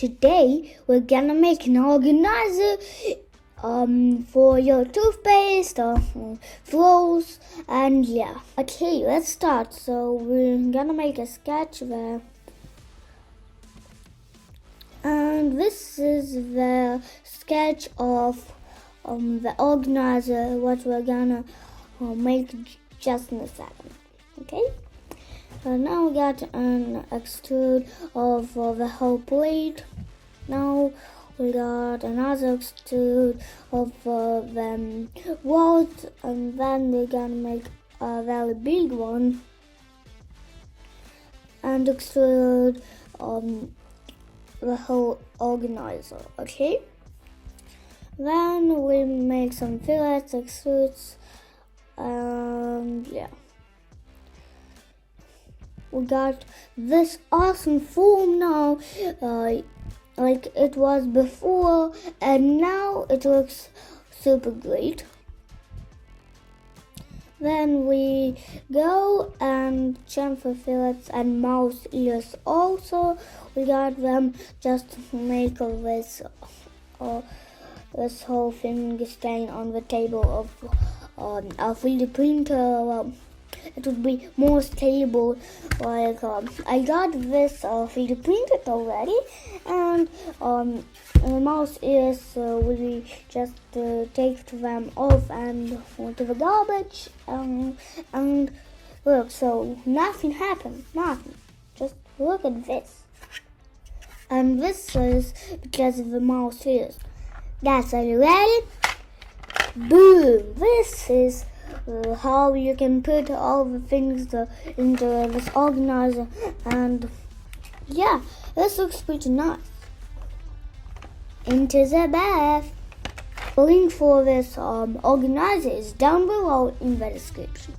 today we're gonna make an organizer for your toothpaste or floss, and yeah. Okay, let's start. So we're gonna make a sketch there. And this is the sketch of the organizer, what we're gonna make just in a second. Okay? So now we got an extrude of the whole plate. Now we got another extrude of the walls, and then we're gonna make a very big one and extrude the whole organizer. Okay? Then we make some fillets, extrudes, and yeah. We got this awesome form now, like it was before, and now it looks super great. Then we go and chamfer fillets and mouse ears also. We got them just to make this whole thing staying on the table of a 3D printer. It would be more stable. Like I got this 3D printed already, and the mouse ears we just take them off and to the garbage, and look, so nothing happened, nothing. Just look at this. And this is because of the mouse ears. That's are you ready? Boom! This is how you can put all the things into this organizer, and yeah, this looks pretty nice. Into the bath. The link for this organizer is down below in the description.